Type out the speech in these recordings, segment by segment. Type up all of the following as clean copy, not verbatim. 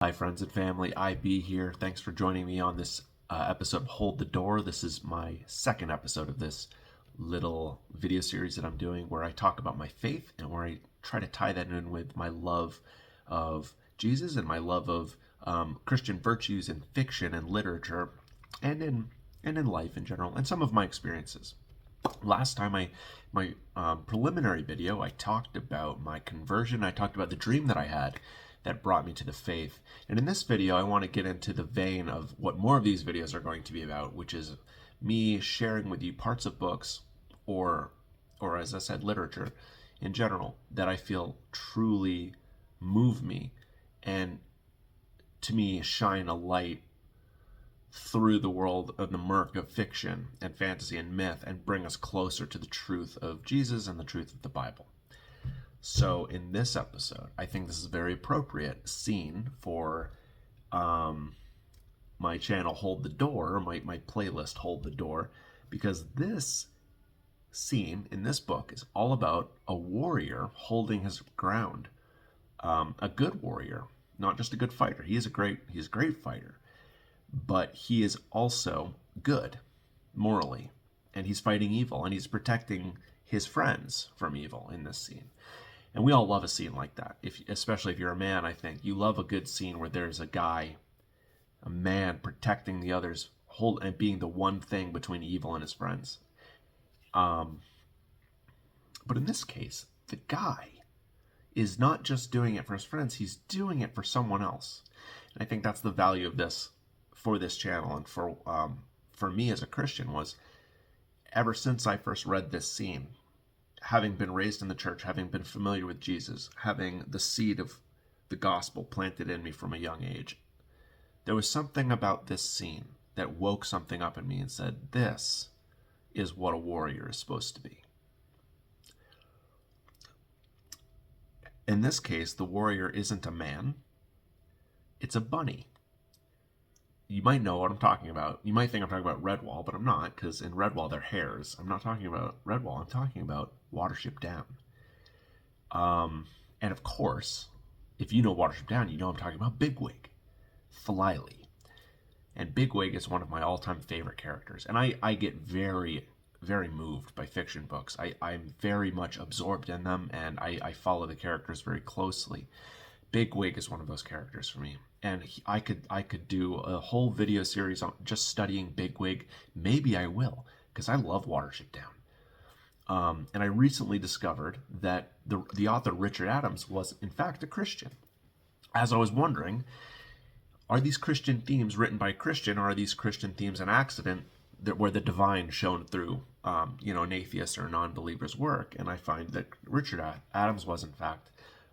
Hi, friends and family. IB here. Thanks for joining me on this episode of Hold the Door. This is my second episode of this little video series that I'm doing where I talk about my faith and where I try to tie that in with my love of Jesus and my love of Christian virtues in fiction and literature and in life in general and some of my experiences. Last time my preliminary video, I talked about my conversion. I talked about the dream that I had that brought me to the faith. And in this video, I want to get into the vein of what more of these videos are going to be about, which is me sharing with you parts of books or as I said, literature in general that I feel truly move me and to me shine a light through the world of the murk of fiction and fantasy and myth and bring us closer to the truth of Jesus and the truth of the Bible. So in this episode, I think this is a very appropriate scene for my channel Hold the Door, my playlist Hold the Door, because this scene in this book is all about a warrior holding his ground. A good warrior, not just a good fighter. He's a great fighter, but he is also good morally, and he's fighting evil, and he's protecting his friends from evil in this scene. And we all love a scene like that. Especially if you're a man, I think you love a good scene where there's a man protecting the others, and being the one thing between evil and his friends. But in this case, the guy is not just doing it for his friends; he's doing it for someone else. And I think that's the value of this for this channel and for me as a Christian was ever since I first read this scene. Having been raised in the church, having been familiar with Jesus, having the seed of the gospel planted in me from a young age, there was something about this scene that woke something up in me and said, this is what a warrior is supposed to be. In this case, the warrior isn't a man, it's a bunny. You might know what I'm talking about. You might think I'm talking about Redwall, but I'm not, because in Redwall they're hares. I'm not talking about Redwall. I'm talking about Watership Down. And of course, if you know Watership Down, you know I'm talking about Bigwig, Flyleaf. And Bigwig is one of my all-time favorite characters. And I get very, very moved by fiction books. I'm very much absorbed in them, and I follow the characters very closely. Bigwig is one of those characters for me. And I could do a whole video series on just studying Bigwig. Maybe I will, because I love Watership Down. And I recently discovered that the author Richard Adams was in fact a Christian. As I was wondering, are these Christian themes written by a Christian, or are these Christian themes an accident where the divine shone through an atheist or a non-believer's work? And I find that Richard Adams was in fact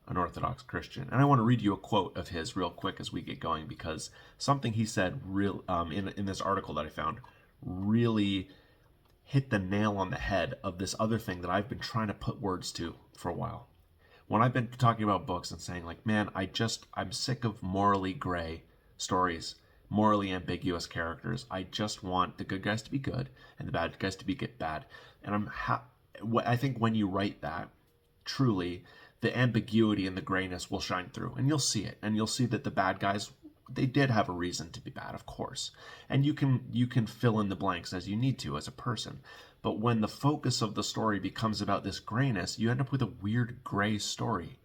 an Orthodox Christian. And I want to read you a quote of his real quick as we get going, because something he said in this article that I found really hit the nail on the head of this other thing that I've been trying to put words to for a while. When I've been talking about books and saying like, man, I'm sick of morally gray stories, morally ambiguous characters. I just want the good guys to be good and the bad guys to be bad. And I think when you write that, truly, the ambiguity and the grayness will shine through, and you'll see it, and you'll see that the bad guys, they did have a reason to be bad, of course, and you can fill in the blanks as you need to as a person. But when the focus of the story becomes about this grayness, you end up with a weird gray story,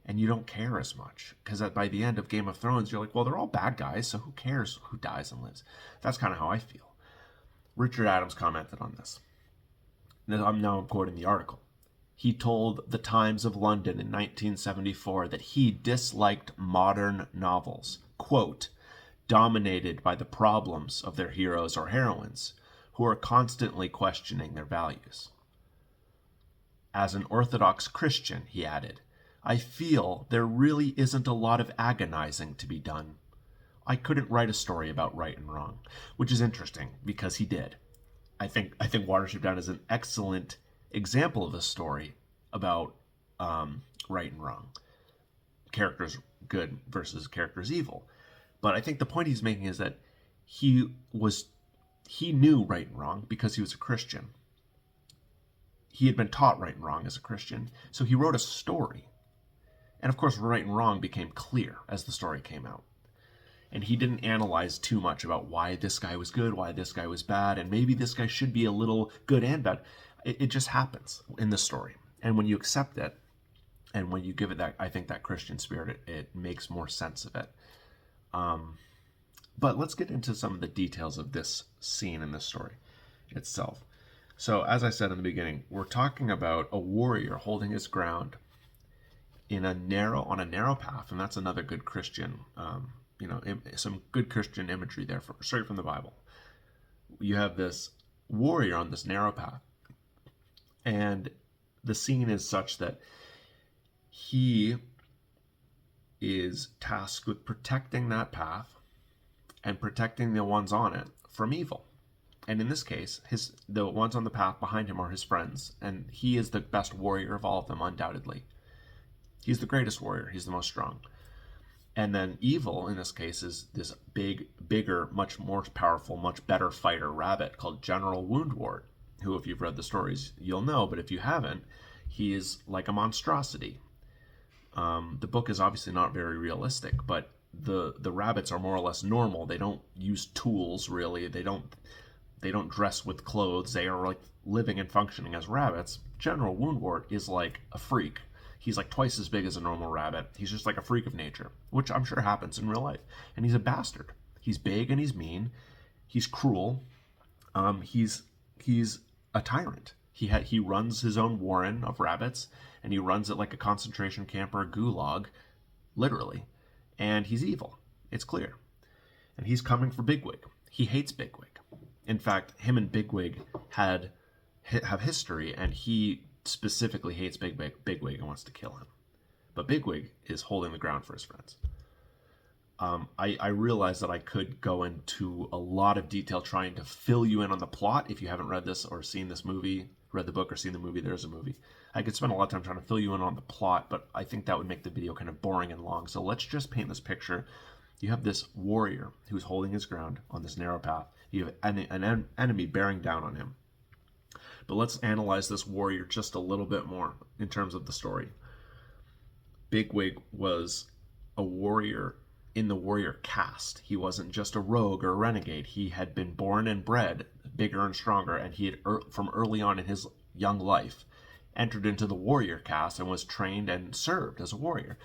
and you don't care as much, because by the end of Game of Thrones, you're like, well, they're all bad guys, so who cares who dies and lives? That's kind of how I feel. Richard Adams commented on this. Now I'm quoting the article. He told the Times of London in 1974 that he disliked modern novels, quote, dominated by the problems of their heroes or heroines, who are constantly questioning their values. As an Orthodox Christian, he added, I feel there really isn't a lot of agonizing to be done. I couldn't write a story about right and wrong, which is interesting because he did. I think Watership Down is an excellent example of a story about right and wrong, characters good versus characters evil. But I think the point he's making is that he knew right and wrong because he was a Christian. He had been taught right and wrong as a Christian, so he wrote a story. And of course, right and wrong became clear as the story came out. And he didn't analyze too much about why this guy was good, why this guy was bad, and maybe this guy should be a little good and bad. It just happens in the story. And when you accept it, and when you give it that, I think that Christian spirit, it makes more sense of it. But let's get into some of the details of this scene in this story itself. So, as I said in the beginning, we're talking about a warrior holding his ground on a narrow path, and that's another good Christian, some good Christian imagery there, straight from the Bible. You have this warrior on this narrow path, and the scene is such that he is tasked with protecting that path and protecting the ones on it from evil. And in this case, the ones on the path behind him are his friends, and he is the best warrior of all of them, undoubtedly. He's the greatest warrior. He's the most strong. And then evil, in this case, is this bigger, much more powerful, much better fighter rabbit called General Woundwort, who, if you've read the stories, you'll know, but if you haven't, he is like a monstrosity. The book is obviously not very realistic, but the rabbits are more or less normal. They don't use tools, really. They don't dress with clothes. They are like living and functioning as rabbits. General Woundwort is like a freak. He's like twice as big as a normal rabbit. He's just like a freak of nature, which I'm sure happens in real life. And he's a bastard. He's big and he's mean. He's cruel. He's a tyrant. He runs his own warren of rabbits, and he runs it like a concentration camp or a gulag, literally. And he's evil. It's clear. And he's coming for Bigwig. He hates Bigwig. In fact, him and Bigwig have history, and he specifically hates Bigwig and wants to kill him. But Bigwig is holding the ground for his friends. I realize that I could go into a lot of detail trying to fill you in on the plot. If you haven't read this or seen this movie, read the book or seen the movie, there's a movie. I could spend a lot of time trying to fill you in on the plot, but I think that would make the video kind of boring and long. So let's just paint this picture. You have this warrior who's holding his ground on this narrow path. You have an enemy bearing down on him. But let's analyze this warrior just a little bit more in terms of the story. Bigwig was a warrior in the warrior caste. He wasn't just a rogue or a renegade. He had been born and bred bigger and stronger, and he had, from early on in his young life, entered into the warrior caste and was trained and served as a warrior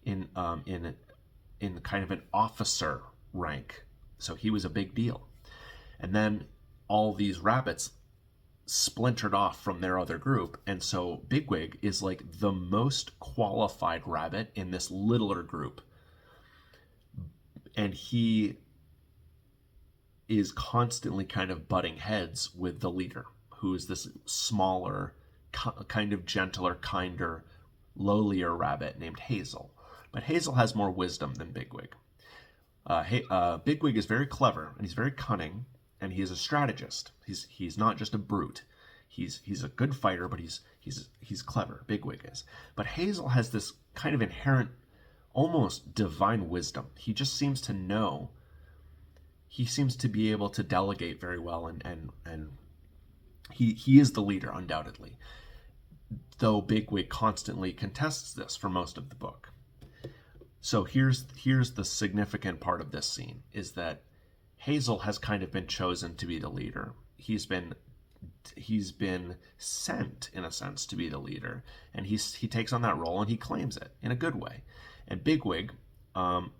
in kind of an officer rank. So he was a big deal. And then all these rabbits splintered off from their other group, and so Bigwig is like the most qualified rabbit in this littler group, and he is constantly kind of butting heads with the leader, who is this smaller, kind of gentler, kinder, lowlier rabbit named Hazel. But Hazel has more wisdom than Bigwig. Bigwig is very clever, and he's very cunning, and he is a strategist. He's not just a brute. He's a good fighter, but he's clever. Bigwig is. But Hazel has this kind of inherent, almost divine wisdom. He just seems to know. He seems to be able to delegate very well, and he is the leader, undoubtedly. Though Bigwig constantly contests this for most of the book. So here's the significant part of this scene, is that Hazel has kind of been chosen to be the leader. He's been sent, in a sense, to be the leader, and he takes on that role and he claims it in a good way. And Bigwig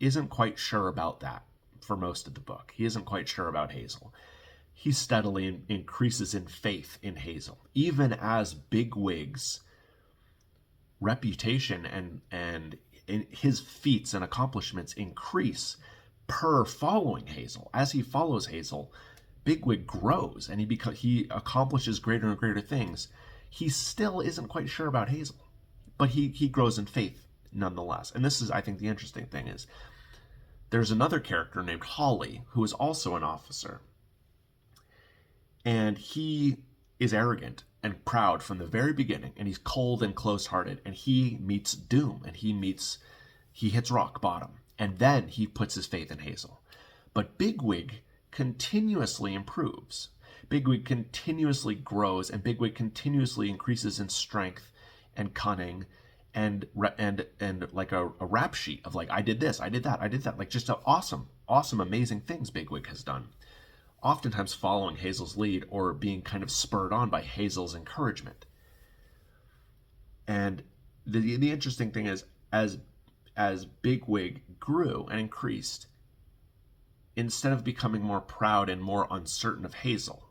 isn't quite sure about that for most of the book. He isn't quite sure about Hazel. He steadily increases in faith in Hazel, even as Bigwig's reputation and his feats and accomplishments increase per following Hazel. As he follows Hazel, Bigwig grows, and he accomplishes greater and greater things. He still isn't quite sure about Hazel, but he grows in faith nonetheless. And this is, I think, the interesting thing is there's another character named Holly who is also an officer, and he is arrogant and proud from the very beginning, and he's cold and close-hearted, and he meets doom, and he hits rock bottom. And then he puts his faith in Hazel. But Bigwig continuously improves. Bigwig continuously grows, and Bigwig continuously increases in strength and cunning and like a rap sheet of like, I did this, I did that, I did that, like just awesome, amazing things Bigwig has done. Oftentimes following Hazel's lead or being kind of spurred on by Hazel's encouragement. And the interesting thing is, as Bigwig grew and increased, instead of becoming more proud and more uncertain of Hazel,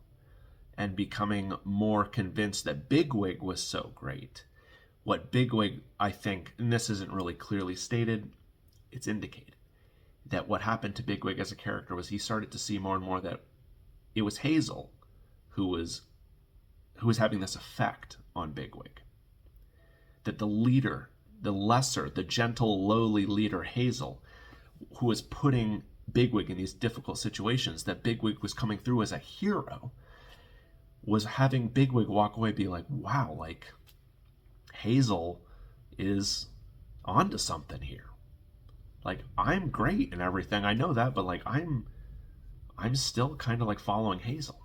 and becoming more convinced that Bigwig was so great, what Bigwig, I think, and this isn't really clearly stated, it's indicated, that what happened to Bigwig as a character was he started to see more and more that it was Hazel who was having this effect on Bigwig. That the leader, the lesser, the gentle, lowly leader Hazel, who was putting Bigwig in these difficult situations, that Bigwig was coming through as a hero, was having Bigwig walk away, be like, wow, like Hazel is onto something here. Like, I'm great and everything, I know that, but like I'm still kind of like following Hazel.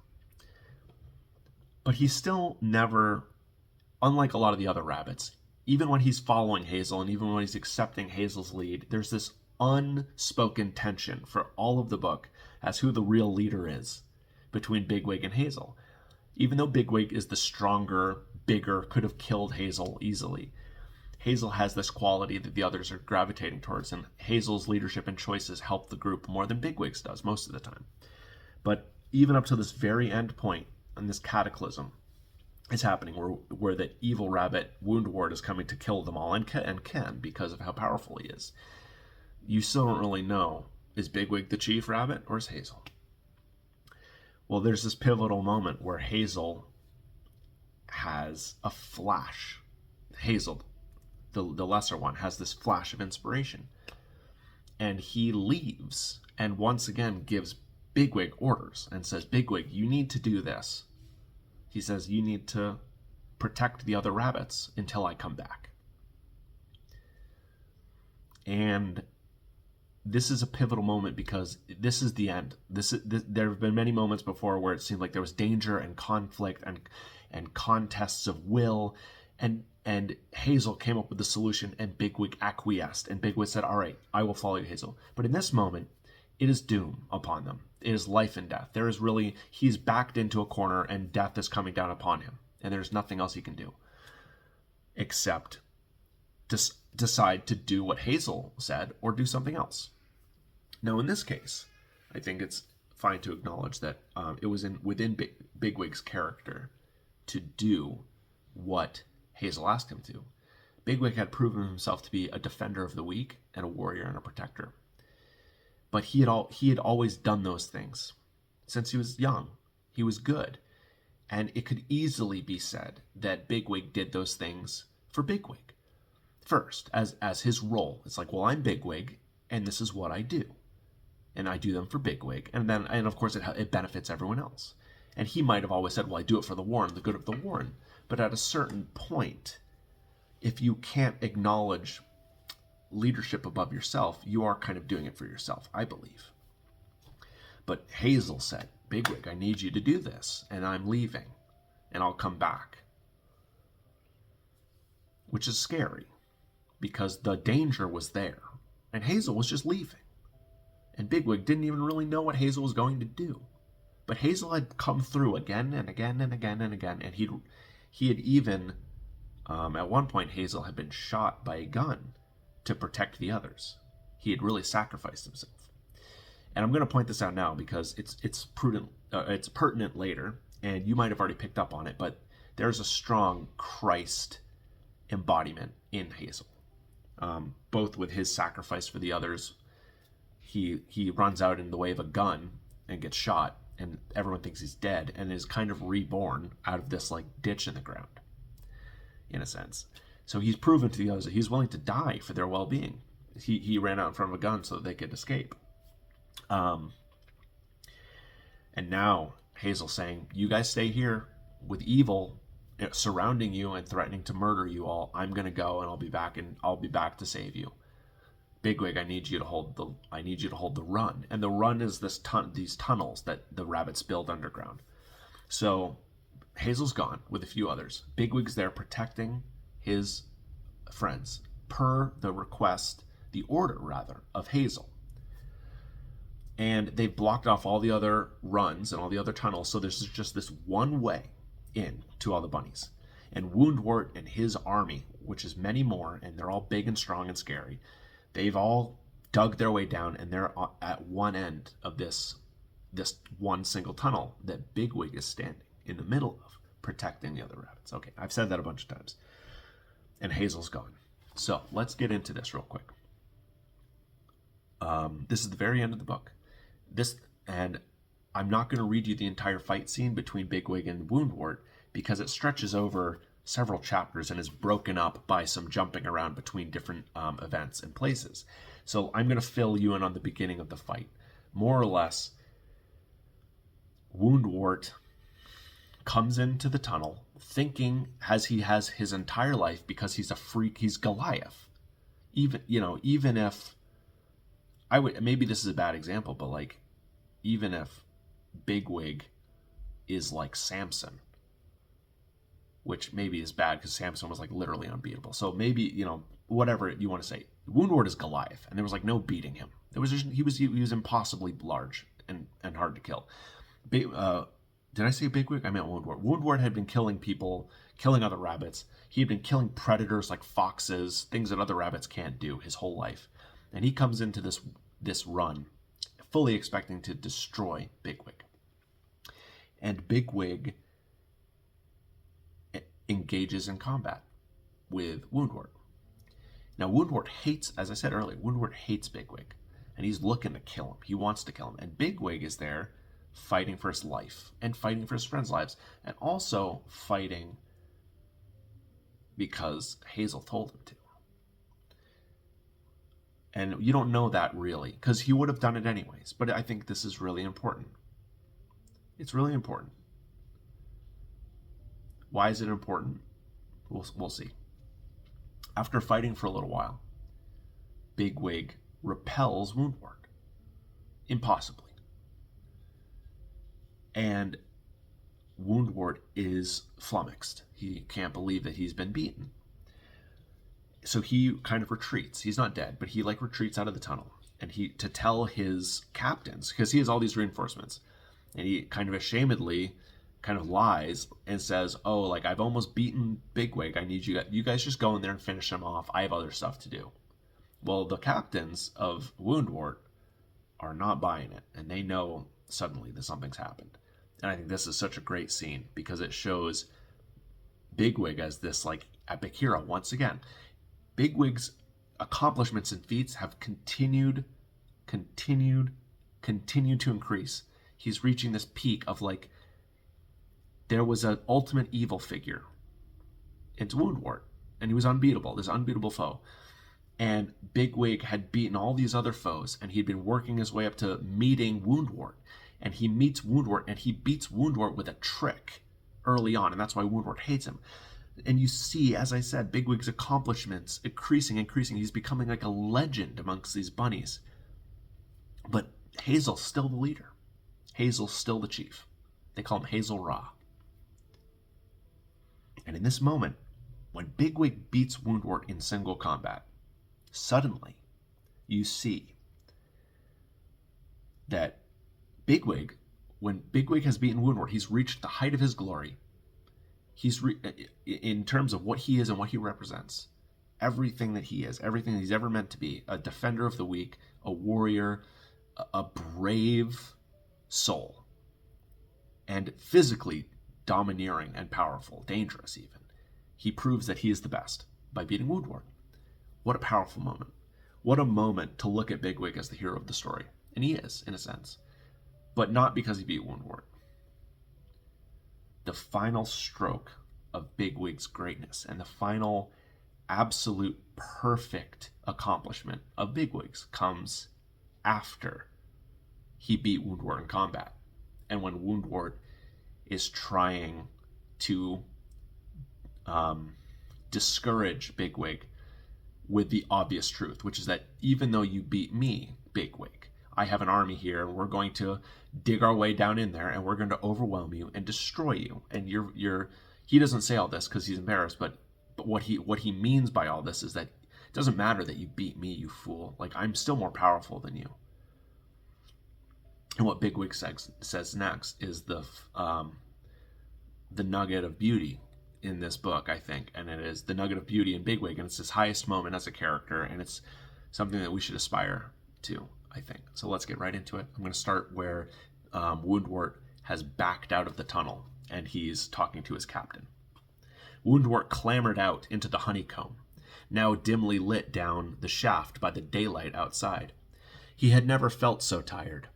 But he's still never, unlike a lot of the other rabbits, even when he's following Hazel and even when he's accepting Hazel's lead, there's this unspoken tension for all of the book as who the real leader is between Bigwig and Hazel. Even though Bigwig is the stronger, bigger, could have killed Hazel easily, Hazel has this quality that the others are gravitating towards, and Hazel's leadership and choices help the group more than Bigwig's does most of the time. But even up to this very end point, and this cataclysm is happening where the evil rabbit Woundwort is coming to kill them all, and can because of how powerful he is. You still don't really know, is Bigwig the chief rabbit or is Hazel? Well, there's this pivotal moment where Hazel has a flash. Hazel, the lesser one, has this flash of inspiration. And he leaves and once again gives Bigwig orders and says, Bigwig, you need to do this. He says, you need to protect the other rabbits until I come back. And this is a pivotal moment because this is the end. There have been many moments before where it seemed like there was danger and conflict and contests of will, and Hazel came up with the solution and Bigwig acquiesced, and Bigwig said, all right, I will follow you, Hazel. But in this moment, it is doom upon them. It is life and death. There is really, he's backed into a corner and death is coming down upon him, and there's nothing else he can do except decide to do what Hazel said or do something else. Now, in this case, I think it's fine to acknowledge that it was within Bigwig's character to do what Hazel asked him to. Bigwig had proven himself to be a defender of the weak and a warrior and a protector. But he had always done those things since he was young. He was good. And it could easily be said that Bigwig did those things for Bigwig. First, as his role. It's like, well, I'm Bigwig, and this is what I do. And I do them for Bigwig. And of course, it benefits everyone else. And he might have always said, well, I do it for the Warren, the good of the Warren. But at a certain point, if you can't acknowledge leadership above yourself, you are kind of doing it for yourself, I believe. But Hazel said, Bigwig, I need you to do this, and I'm leaving, and I'll come back. Which is scary, because the danger was there, and Hazel was just leaving. And Bigwig didn't even really know what Hazel was going to do. But Hazel had come through again and again and again and again, and he had even, at one point, Hazel had been shot by a gun to protect the others. He had really sacrificed himself. And I'm going to point this out now because it's pertinent later, and you might have already picked up on it, but there's a strong Christ embodiment in Hazel. Both with his sacrifice for the others, he runs out in the way of a gun and gets shot, and everyone thinks he's dead, and is kind of reborn out of this like ditch in the ground, in a sense. So he's proven to the others that he's willing to die for their well-being. He ran out in front of a gun so that they could escape. And now Hazel's saying, you guys stay here with evil surrounding you and threatening to murder you all. I'm going to go, and I'll be back to save you. Bigwig, I need you to hold the run. And the run is these tunnels that the rabbits build underground. So Hazel's gone with a few others. Bigwig's there protecting his friends, per the request, the order rather, of Hazel. And they've blocked off all the other runs and all the other tunnels, so there's just this one way in to all the bunnies. And Woundwort and his army, which is many more, and they're all big and strong and scary, they've all dug their way down, and they're at one end of this one single tunnel that Bigwig is standing in the middle of, protecting the other rabbits. Okay, I've said that a bunch of times. And Hazel's gone. So let's get into this real quick. This is the very end of the book. And I'm not going to read you the entire fight scene between Bigwig and Woundwort because it stretches over several chapters and is broken up by some jumping around between different events and places. So I'm going to fill you in on the beginning of the fight. More or less, Woundwort comes into the tunnel thinking, as he has his entire life, because he's a freak, he's Goliath. Even if maybe this is a bad example, but like, even if Bigwig is like Samson, which maybe is bad because Samson was like literally unbeatable. So maybe, whatever you want to say, Woundwort is Goliath, and there was like no beating him. It was just, he was impossibly large and hard to kill. Did I say Bigwig? I meant Woundwort. Woundwort had been killing people, killing other rabbits. He had been killing predators like foxes, things that other rabbits can't do his whole life. And he comes into this run fully expecting to destroy Bigwig. And Bigwig engages in combat with Woundwort. Now, Woundwort hates, as I said earlier, Woundwort hates Bigwig. And he's looking to kill him. He wants to kill him. And Bigwig is there fighting for his life and fighting for his friends' lives. And also fighting because Hazel told him to. And you don't know that really, because he would have done it anyways. But I think this is really important. It's really important. Why is it important? We'll see. After fighting for a little while, Bigwig repels Woundwort. Impossibly. And Woundwort is flummoxed. He can't believe that he's been beaten. So he kind of retreats. He's not dead, but he retreats out of the tunnel. And to tell his captains, because he has all these reinforcements, and he kind of ashamedly kind of lies and says, I've almost beaten Bigwig. I need you guys just go in there and finish him off. I have other stuff to do. Well, the captains of Woundwort are not buying it, and they know suddenly that something's happened. And I think this is such a great scene because it shows Bigwig as this epic hero once again. Bigwig's accomplishments and feats have continued to increase. He's reaching this peak of there was an ultimate evil figure. It's Woundwort, and he was unbeatable, this unbeatable foe. And Bigwig had beaten all these other foes, and he'd been working his way up to meeting Woundwort. And he meets Woundwort, and he beats Woundwort with a trick early on, and that's why Woundwort hates him. And you see, as I said, Bigwig's accomplishments increasing. He's becoming like a legend amongst these bunnies. But Hazel's still the leader. Hazel's still the chief. They call him Hazel Ra. And in this moment, when Bigwig beats Woundwort in single combat, suddenly you see that Bigwig, when Bigwig has beaten Woundwort, he's reached the height of his glory. In terms of what he is and what he represents, everything that he is, everything that he's ever meant to be, a defender of the weak, a warrior, a brave soul, and physically domineering and powerful, dangerous even. He proves that he is the best by beating Woundwort. What a powerful moment. What a moment to look at Bigwig as the hero of the story. And he is, in a sense. But not because he beat Woundwort. The final stroke of Bigwig's greatness and the final absolute perfect accomplishment of Bigwig's comes after he beat Woundwort in combat. And when Woundwort is trying to discourage Bigwig with the obvious truth, which is that even though you beat me, Bigwig, I have an army here, and we're going to dig our way down in there, and we're going to overwhelm you and destroy you. And he doesn't say all this because he's embarrassed, but But what he means by all this is that it doesn't matter that you beat me, you fool. Like, I'm still more powerful than you. And what Bigwig says next is the nugget of beauty in this book, I think. And it is the nugget of beauty in Bigwig, and it's his highest moment as a character, and it's something that we should aspire to, I think. So let's get right into it. I'm going to start where Woundwort has backed out of the tunnel, and he's talking to his captain. Woundwort clambered out into the honeycomb, now dimly lit down the shaft by the daylight outside. He had never felt so tired.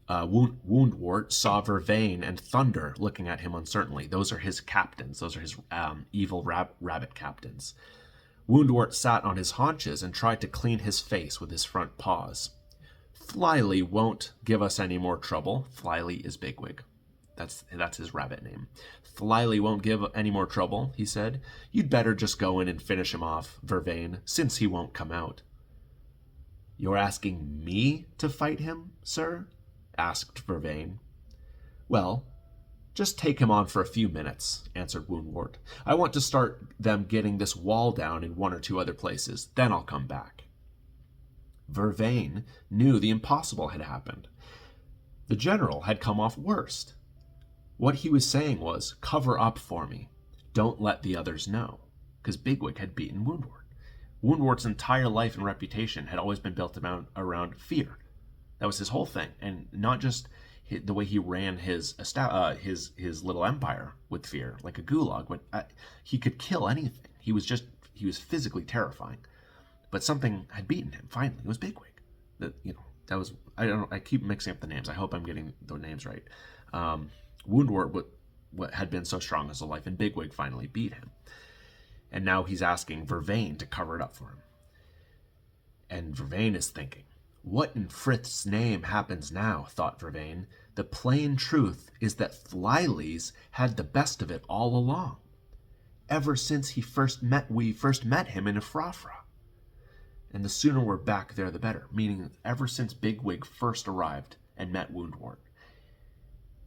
Woundwort saw Vervain and Thunder looking at him uncertainly. Those are his captains. Those are his evil rabbit captains. Woundwort sat on his haunches and tried to clean his face with his front paws. Flyly won't give us any more trouble. Flyly is Bigwig. That's his rabbit name. Flyly won't give any more trouble, he said. You'd better just go in and finish him off, Vervain, since he won't come out. You're asking me to fight him, sir? Asked Vervain. Well, just take him on for a few minutes, answered Woundwort. I want to start them getting this wall down in one or two other places. Then I'll come back. Vervain knew the impossible had happened. The general had come off worst. What he was saying was, cover up for me. Don't let the others know. Because Bigwig had beaten Woundwort. Woundwort's entire life and reputation had always been built around fear. That was his whole thing. And not just the way he ran his little empire with fear, like a gulag, but he could kill anything. He was physically terrifying. But something had beaten him. Finally, it was Bigwig. I keep mixing up the names. I hope I'm getting the names right. Woundwort what had been so strong his whole life, and Bigwig finally beat him. And now he's asking Vervain to cover it up for him. And Vervain is thinking, what in Frith's name happens now, thought Vervain. The plain truth is that Flyleys had the best of it all along. Ever since we first met him in Ifrafra. And the sooner we're back there, the better. Meaning, ever since Bigwig first arrived and met Woundwort,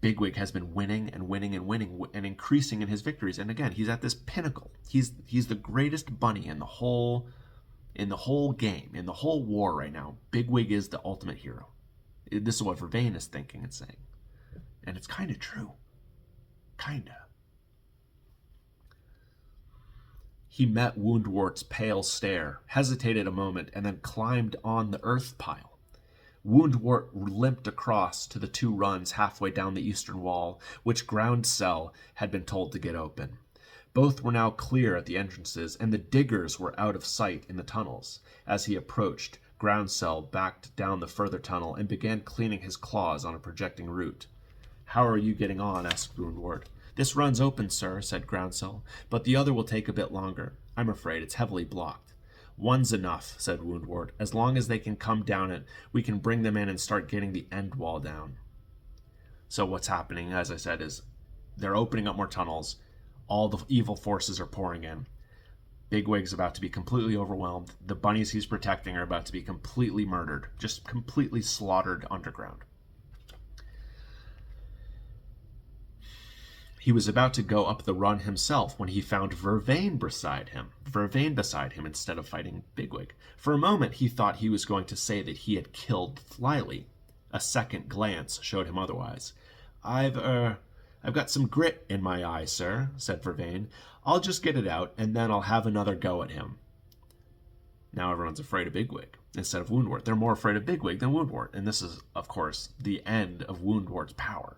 Bigwig has been winning and winning and winning and increasing in his victories. And again, he's at this pinnacle. He's the greatest bunny in the whole game, in the whole war right now. Bigwig is the ultimate hero. This is what Vervain is thinking and saying. And it's kind of true. Kinda. He met Woundwort's pale stare, hesitated a moment, and then climbed on the earth pile. Woundwort limped across to the two runs halfway down the eastern wall, which Groundsel had been told to get open. Both were now clear at the entrances, and the diggers were out of sight in the tunnels. As he approached, Groundsel backed down the further tunnel and began cleaning his claws on a projecting root. How are you getting on? Asked Woundwort. This run's open, sir, said Groundsel, but the other will take a bit longer. I'm afraid it's heavily blocked. One's enough, said Woundwort. As long as they can come down it, we can bring them in and start getting the end wall down. So what's happening, as I said, is they're opening up more tunnels. All the evil forces are pouring in. Bigwig's about to be completely overwhelmed. The bunnies he's protecting are about to be completely murdered, just completely slaughtered underground. He was about to go up the run himself when he found Vervain beside him instead of fighting Bigwig. For a moment, he thought he was going to say that he had killed Flyly. A second glance showed him otherwise. I've got some grit in my eye, sir, said Vervain. I'll just get it out, and then I'll have another go at him. Now everyone's afraid of Bigwig instead of Woundwort. They're more afraid of Bigwig than Woundwort, and this is, of course, the end of Woundwort's power.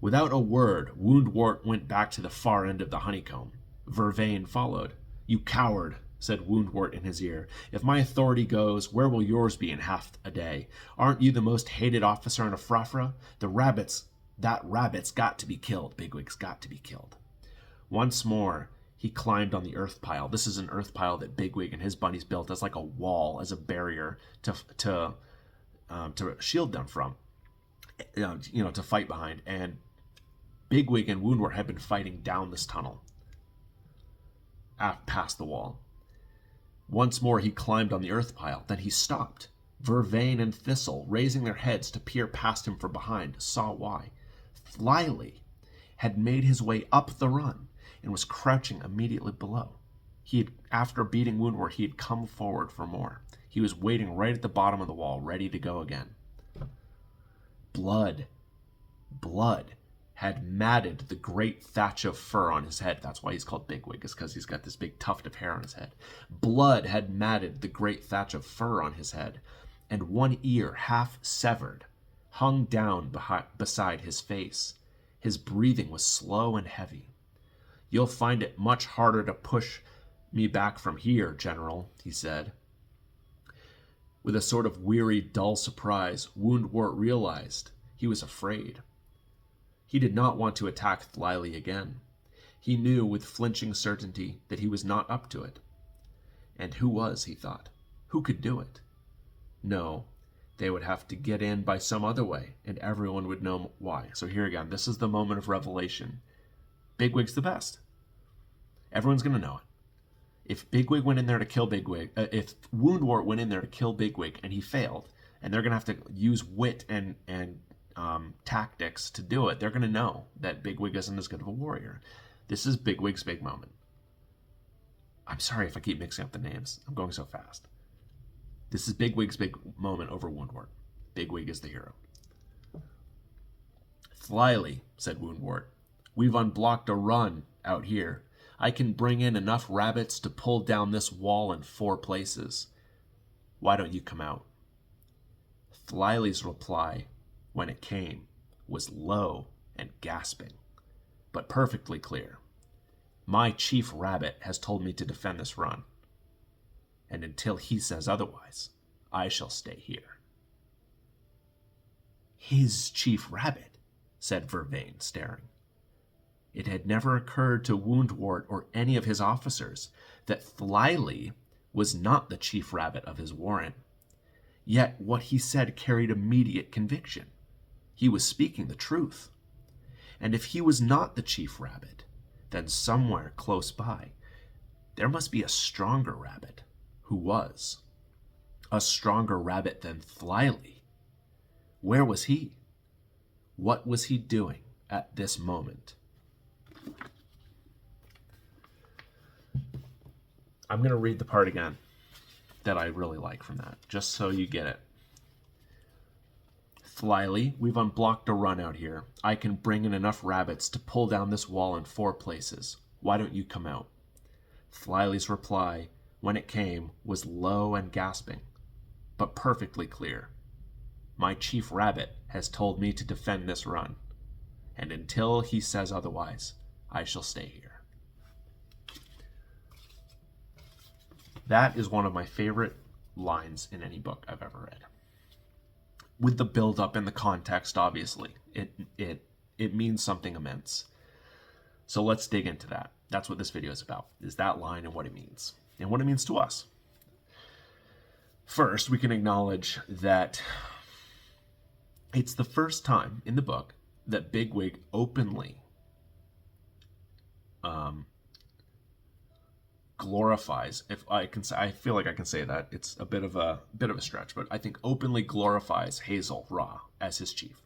Without a word, Woundwort went back to the far end of the honeycomb. Vervain followed. You coward, said Woundwort in his ear. If my authority goes, where will yours be in half a day? Aren't you the most hated officer in Ifrafra? That rabbit's got to be killed. Bigwig's got to be killed. Once more, he climbed on the earth pile. This is an earth pile that Bigwig and his bunnies built as like a wall, as a barrier to shield them from, to fight behind. And Bigwig and Woundwort had been fighting down this tunnel, past the wall. Once more he climbed on the earth pile. Then he stopped. Vervain and Thistle, raising their heads to peer past him from behind, saw why. Flyly had made his way up the run, and was crouching immediately below. After beating Woundwort, he had come forward for more. He was waiting right at the bottom of the wall, ready to go again. Blood had matted the great thatch of fur on his head. That's why he's called Bigwig, is because he's got this big tuft of hair on his head. Blood had matted the great thatch of fur on his head, and one ear, half severed, hung down beside his face. His breathing was slow and heavy. "You'll find it much harder to push me back from here, General," he said. With a sort of weary, dull surprise, Woundwort realized he was afraid. He did not want to attack Thlyly again. He knew with flinching certainty that he was not up to it. And who was, he thought? Who could do it? No, they would have to get in by some other way, and everyone would know why. So here again, this is the moment of revelation. Bigwig's the best. Everyone's going to know it. If Bigwig went in there to kill Bigwig, if Woundwort went in there to kill Bigwig and he failed, and they're going to have to use wit and tactics to do it, they're going to know that Bigwig isn't as good of a warrior. This is Bigwig's big moment. I'm sorry if I keep mixing up the names. I'm going so fast. This is Bigwig's big moment over Woundwort. Bigwig is the hero. "Thlyly," said Woundwort, "we've unblocked a run out here. I can bring in enough rabbits to pull down this wall in 4 places. Why don't you come out?" Thlyly's reply, when it came, was low and gasping, but perfectly clear. "My chief rabbit has told me to defend this run, and until he says otherwise, I shall stay here." "His chief rabbit?" said Vervain, staring. It had never occurred to Woundwort or any of his officers that Thlyly was not the chief rabbit of his warren. Yet what he said carried immediate conviction. He was speaking the truth. And if he was not the chief rabbit, then somewhere close by, there must be a stronger rabbit who was. A stronger rabbit than Thlyly. Where was he? What was he doing at this moment? I'm going to read the part again that I really like from that, just so you get it. "Thlyly, we've unblocked a run out here. I can bring in enough rabbits to pull down this wall in 4 places. Why don't you come out?" Thlyly's reply, when it came, was low and gasping, but perfectly clear. "My chief rabbit has told me to defend this run, and until he says otherwise, I shall stay here." That is one of my favorite lines in any book I've ever read. With the build-up and the context, obviously, it means something immense. So let's dig into that. That's what this video is about, is that line and what it means, and what it means to us. First, we can acknowledge that it's the first time in the book that Bigwig openly glorifies, if I can say, I feel like I can say that, it's a bit of a stretch, but I think openly glorifies Hazel Ra as his chief.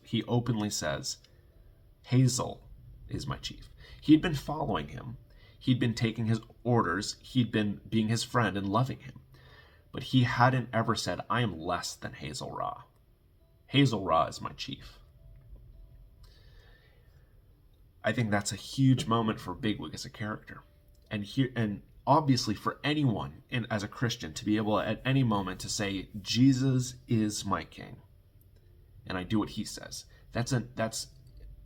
He openly says, "Hazel is my chief." He'd been following him, he'd been taking his orders, he'd been being his friend and loving him, but he hadn't ever said, "I am less than Hazel Ra. Hazel Ra is my chief." I think that's a huge moment for Bigwig as a character. And obviously for anyone as a Christian to be able at any moment to say, "Jesus is my king, and I do what he says." That's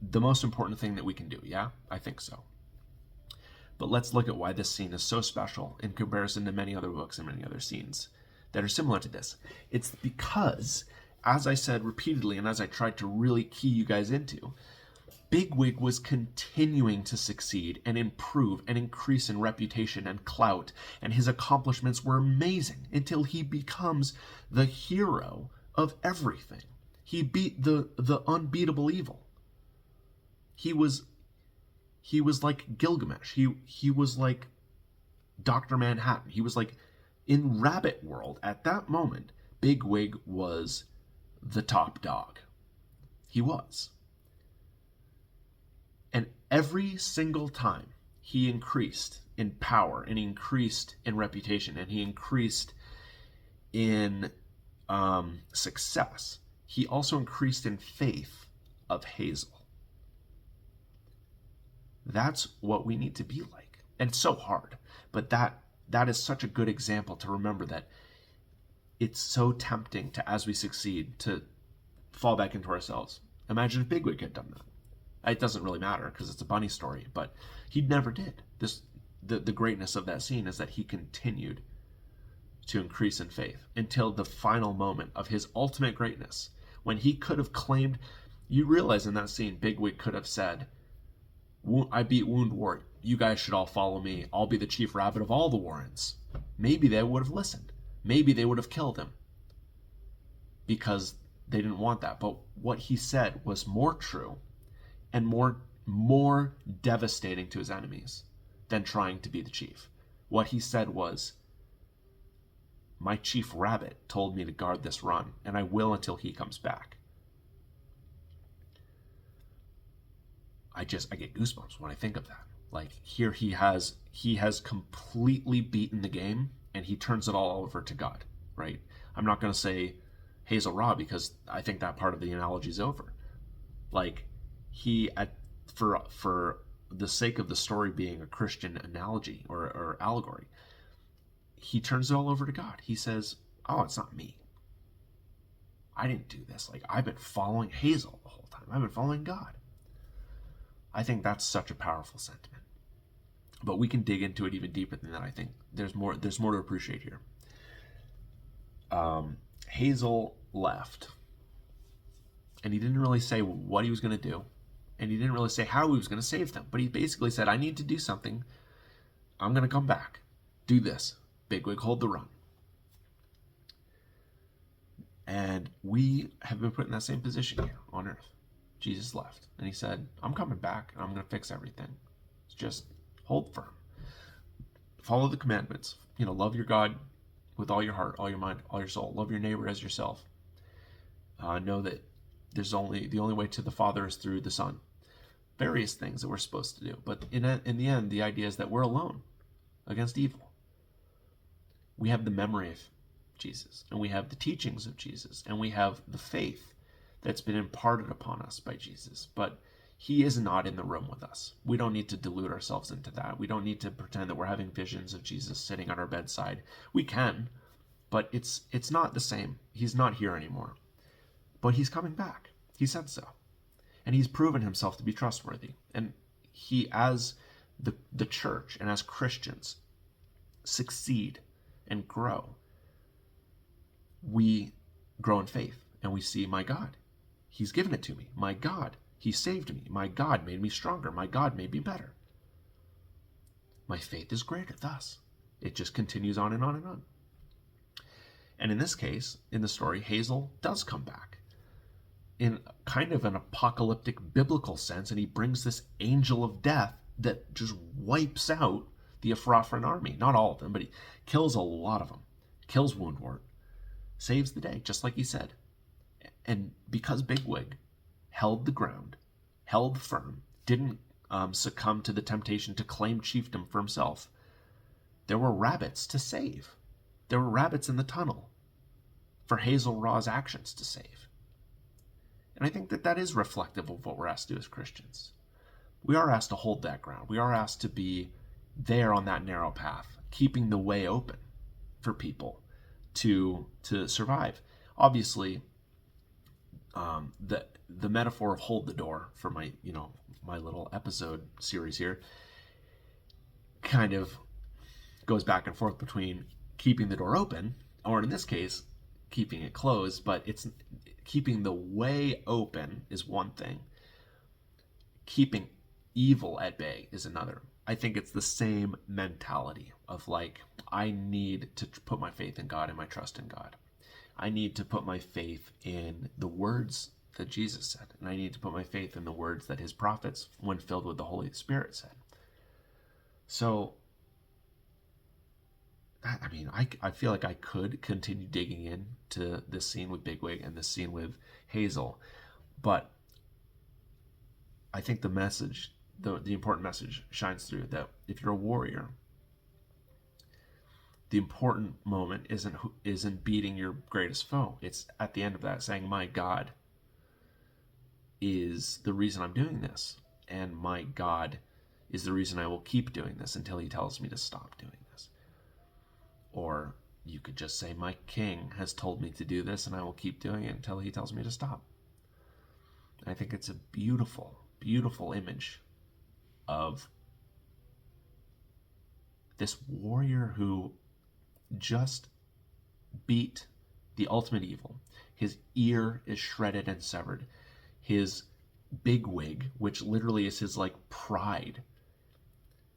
the most important thing that we can do, yeah? I think so. But let's look at why this scene is so special in comparison to many other books and many other scenes that are similar to this. It's because, as I said repeatedly, and as I tried to really key you guys into, Bigwig was continuing to succeed and improve and increase in reputation and clout, and his accomplishments were amazing until he becomes the hero of everything. He beat the unbeatable evil. He was like Gilgamesh. He was like Dr. Manhattan. He was like, in Rabbit World at that moment, Bigwig was the top dog. He was. And Every single time he increased in power, and he increased in reputation, and he increased in success, he also increased in faith of Hazel. That's what we need to be like. And it's so hard, but that is such a good example to remember that it's so tempting to, as we succeed, to fall back into ourselves. Imagine if Bigwig had done that. It doesn't really matter because it's a bunny story, but he never did. The greatness of that scene is that he continued to increase in faith until the final moment of his ultimate greatness, when he could have claimed, you realize in that scene, Bigwig could have said, I beat Woundwort, you guys should all follow me, I'll be the chief rabbit of all the Warrens. Maybe they would have listened. Maybe they would have killed him because they didn't want that. But what he said was more true and more devastating to his enemies than trying to be the chief. What he said was, my chief rabbit told me to guard this run, and I will until he comes back. I get goosebumps when I think of that. Like, here he has completely beaten the game, and he turns it all over to God, right? I'm not going to say Hazel Raw because I think that part of the analogy is over. Like, for the sake of the story being a Christian analogy or allegory, he turns it all over to God. He says, oh, it's not me. I didn't do this. Like, I've been following Hazel the whole time. I've been following God. I think that's such a powerful sentiment. But we can dig into it even deeper than that. I think there's more to appreciate here. Hazel left, and he didn't really say what he was going to do, and he didn't really say how he was going to save them. But he basically said, I need to do something. I'm going to come back. Do this. Bigwig, hold the run. And we have been put in that same position here on earth. Jesus left, and he said, I'm coming back, and I'm going to fix everything. Just hold firm. Follow the commandments. Love your God with all your heart, all your mind, all your soul. Love your neighbor as yourself. Know that the only way to the Father is through the Son. Various things that we're supposed to do. But in the end, the idea is that we're alone against evil. We have the memory of Jesus, and we have the teachings of Jesus, and we have the faith that's been imparted upon us by Jesus. But he is not in the room with us. We don't need to delude ourselves into that. We don't need to pretend that we're having visions of Jesus sitting on our bedside. We can, but it's not the same. He's not here anymore. But he's coming back. He said so. And he's proven himself to be trustworthy. And he, as the church and as Christians, succeed and grow. We grow in faith, and we see, my God, he's given it to me. My God, he saved me. My God made me stronger. My God made me better. My faith is greater thus. It just continues on and on and on. And in this case, in the story, Hazel does come back in kind of an apocalyptic biblical sense, and he brings this angel of death that just wipes out the Ephrathran army. Not all of them, but he kills a lot of them. Kills Woundwort. Saves the day, just like he said. And because Bigwig held the ground, held firm, didn't succumb to the temptation to claim chiefdom for himself, there were rabbits to save. There were rabbits in the tunnel for Hazel Raw's actions to save. And I think that is reflective of what we're asked to do as Christians. We are asked to hold that ground. We are asked to be there on that narrow path, keeping the way open for people to survive. Obviously, the metaphor of hold the door for my little episode series here kind of goes back and forth between keeping the door open, or in this case, keeping it closed. But it's keeping the way open is one thing. Keeping evil at bay is another. I think it's the same mentality of like, I need to put my faith in God and my trust in God. I need to put my faith in the words that Jesus said. And I need to put my faith in the words that his prophets, when filled with the Holy Spirit, said. So, I feel like I could continue digging into this scene with Bigwig and this scene with Hazel. But I think the message the important message shines through, that if you're a warrior, the important moment isn't beating your greatest foe. It's at the end of that saying, my God is the reason I'm doing this, and my God is the reason I will keep doing this until he tells me to stop doing this. Or you could just say, my King has told me to do this, and I will keep doing it until he tells me to stop. I think it's a beautiful, beautiful image of this warrior who just beat the ultimate evil. His ear is shredded and severed. His Bigwig, which literally is his like pride.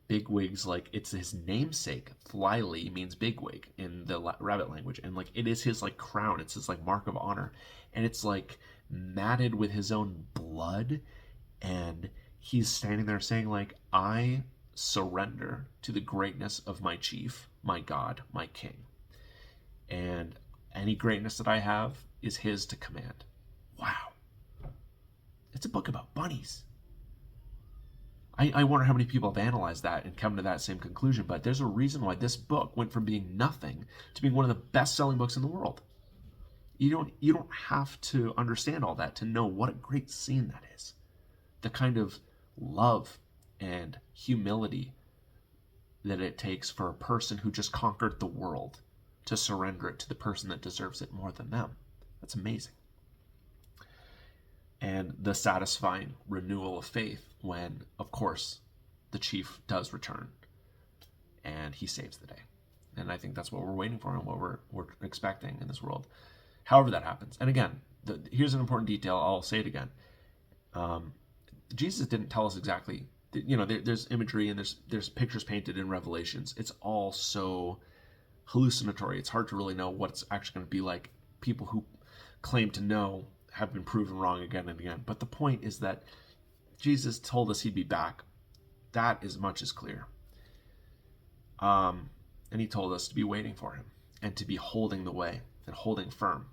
Bigwig's like, it's his namesake. Flyleaf means bigwig in the rabbit language, and like it is his like crown. It's his like mark of honor, and it's like matted with his own blood, and he's standing there saying like, I surrender to the greatness of my chief, my God, my King, and any greatness that I have is his to command. Wow. It's a book about bunnies. I wonder how many people have analyzed that and come to that same conclusion, but there's a reason why this book went from being nothing to being one of the best-selling books in the world. You don't have to understand all that to know what a great scene that is. The kind of love and humility that it takes for a person who just conquered the world to surrender it to the person that deserves it more than them. That's amazing. And the satisfying renewal of faith when, of course, the chief does return and he saves the day. And I think that's what we're waiting for and what we're expecting in this world. However that happens. And again, here's an important detail. I'll say it again. Jesus didn't tell us exactly. There's imagery and there's pictures painted in Revelations. It's all so hallucinatory. It's hard to really know what it's actually going to be like. People who claim to know have been proven wrong again and again. But the point is that Jesus told us he'd be back. That as much is clear. And he told us to be waiting for him and to be holding the way and holding firm.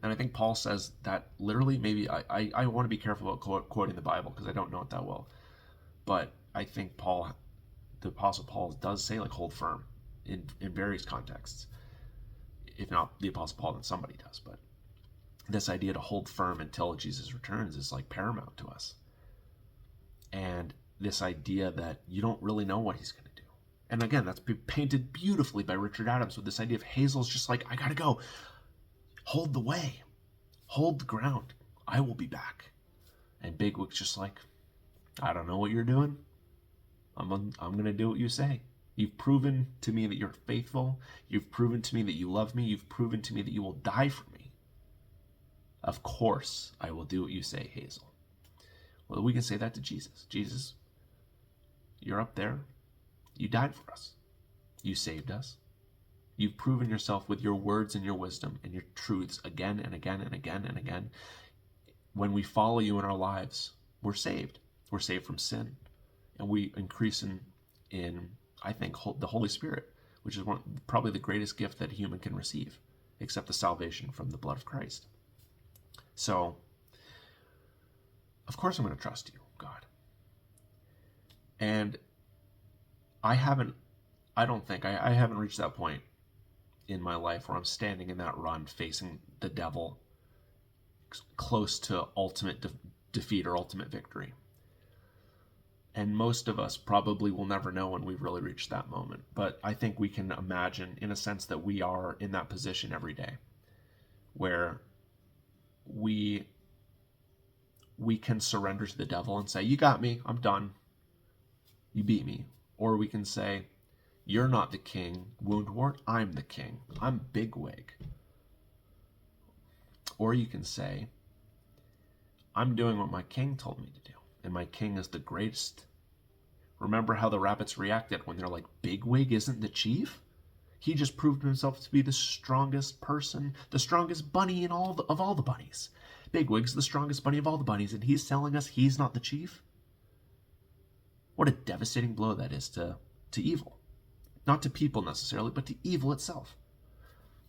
And I think Paul says that literally. Maybe I want to be careful about quoting the Bible because I don't know it that well. But I think the Apostle Paul does say like hold firm in various contexts. If not the Apostle Paul, then somebody does. But this idea to hold firm until Jesus returns is like paramount to us. And this idea that you don't really know what he's going to do. And again, that's painted beautifully by Richard Adams with this idea of Hazel's just like, I got to go. Hold the way. Hold the ground. I will be back. And Bigwig's just like, I don't know what you're doing. I'm going to do what you say. You've proven to me that you're faithful. You've proven to me that you love me. You've proven to me that you will die for me. Of course, I will do what you say, Hazel. Well, we can say that to Jesus. Jesus, you're up there. You died for us. You saved us. You've proven yourself with your words and your wisdom and your truths again and again and again and again. When we follow you in our lives, we're saved. We're saved from sin. And we increase in I think, the Holy Spirit, which is probably the greatest gift that a human can receive, except the salvation from the blood of Christ. So, of course I'm going to trust you, God. And I haven't reached that point in my life where I'm standing in that run facing the devil close to ultimate defeat or ultimate victory. And most of us probably will never know when we've really reached that moment. But I think we can imagine, in a sense, that we are in that position every day where we can surrender to the devil and say, you got me, I'm done. You beat me. Or we can say, you're not the king, Woundwort, I'm the king. I'm Bigwig. Or you can say, I'm doing what my king told me to do. And my king is the greatest. Remember how the rabbits reacted when they're like, Bigwig isn't the chief? He just proved himself to be the strongest person, the strongest bunny of all the bunnies. Bigwig's the strongest bunny of all the bunnies, and he's telling us he's not the chief? What a devastating blow that is to evil. Not to people necessarily, but to evil itself.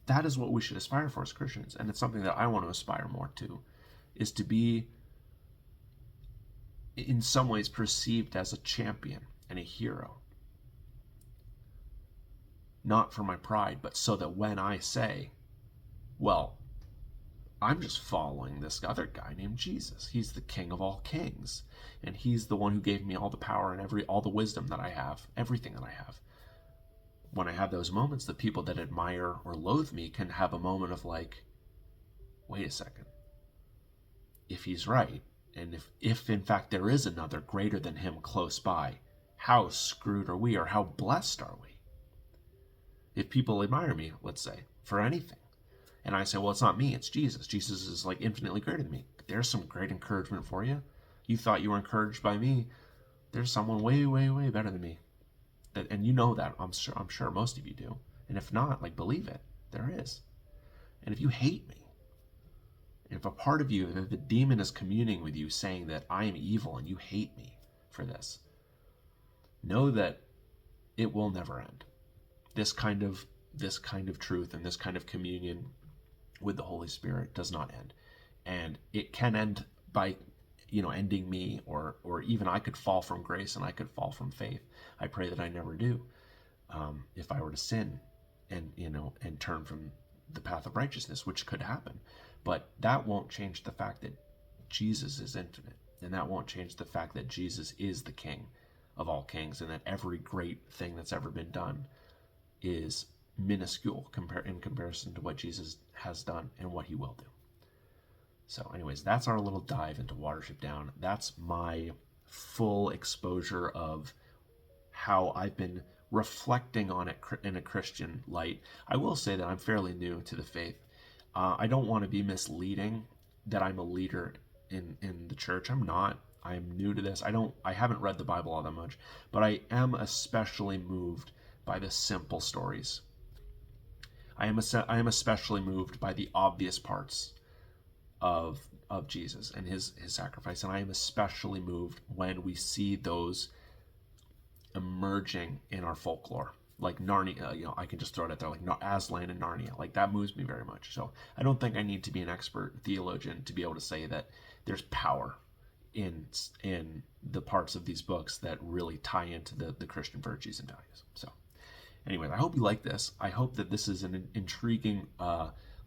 That is what we should aspire for as Christians, and it's something that I want to aspire more to, is to be in some ways perceived as a champion and a hero. Not for my pride, but so that when I say, well, I'm just following this other guy named Jesus. He's the King of all kings. And he's the one who gave me all the power and all the wisdom that I have, everything that I have. When I have those moments, the people that admire or loathe me can have a moment of like, wait a second. If he's right, and if in fact there is another greater than him close by, how screwed are we, or how blessed are we? If people admire me, let's say, for anything, and I say, well, it's not me, it's Jesus. Jesus is like infinitely greater than me. There's some great encouragement for you. You thought you were encouraged by me. There's someone way, way, way better than me. And you know that. I'm sure most of you do. And if not, like, believe it. There is. And if you hate me, if a part of you, if the demon is communing with you saying that I am evil and you hate me for this, know that it will never end. This kind of truth and this kind of communion with the Holy Spirit does not end. And it can end by, ending me, or even I could fall from grace and I could fall from faith. I pray that I never do. If I were to sin and turn from the path of righteousness, which could happen. But that won't change the fact that Jesus is infinite. And that won't change the fact that Jesus is the King of all kings, and that every great thing that's ever been done is minuscule in comparison to what Jesus has done and what he will do. So anyways, that's our little dive into Watership Down. That's my full exposure of how I've been reflecting on it in a Christian light. I will say that I'm fairly new to the faith. I don't want to be misleading that I'm a leader in the church. I'm not. I'm new to this. I haven't read the Bible all that much, but I am especially moved by the simple stories. I am especially moved by the obvious parts of Jesus and his sacrifice, and I am especially moved when we see those emerging in our folklore, like Narnia. I can just throw it out there, like Aslan and Narnia. Like, that moves me very much. So I don't think I need to be an expert theologian to be able to say that there's power in the parts of these books that really tie into the Christian virtues and values. So anyway, I hope you like this. I hope that this is an intriguing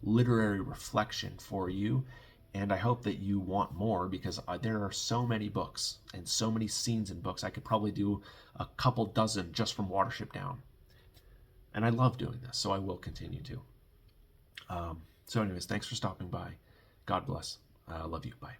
literary reflection for you, and I hope that you want more, because there are so many books and so many scenes in books. I could probably do a couple dozen just from Watership Down, and I love doing this, so I will continue to. So anyways, thanks for stopping by. God bless. Love you. Bye.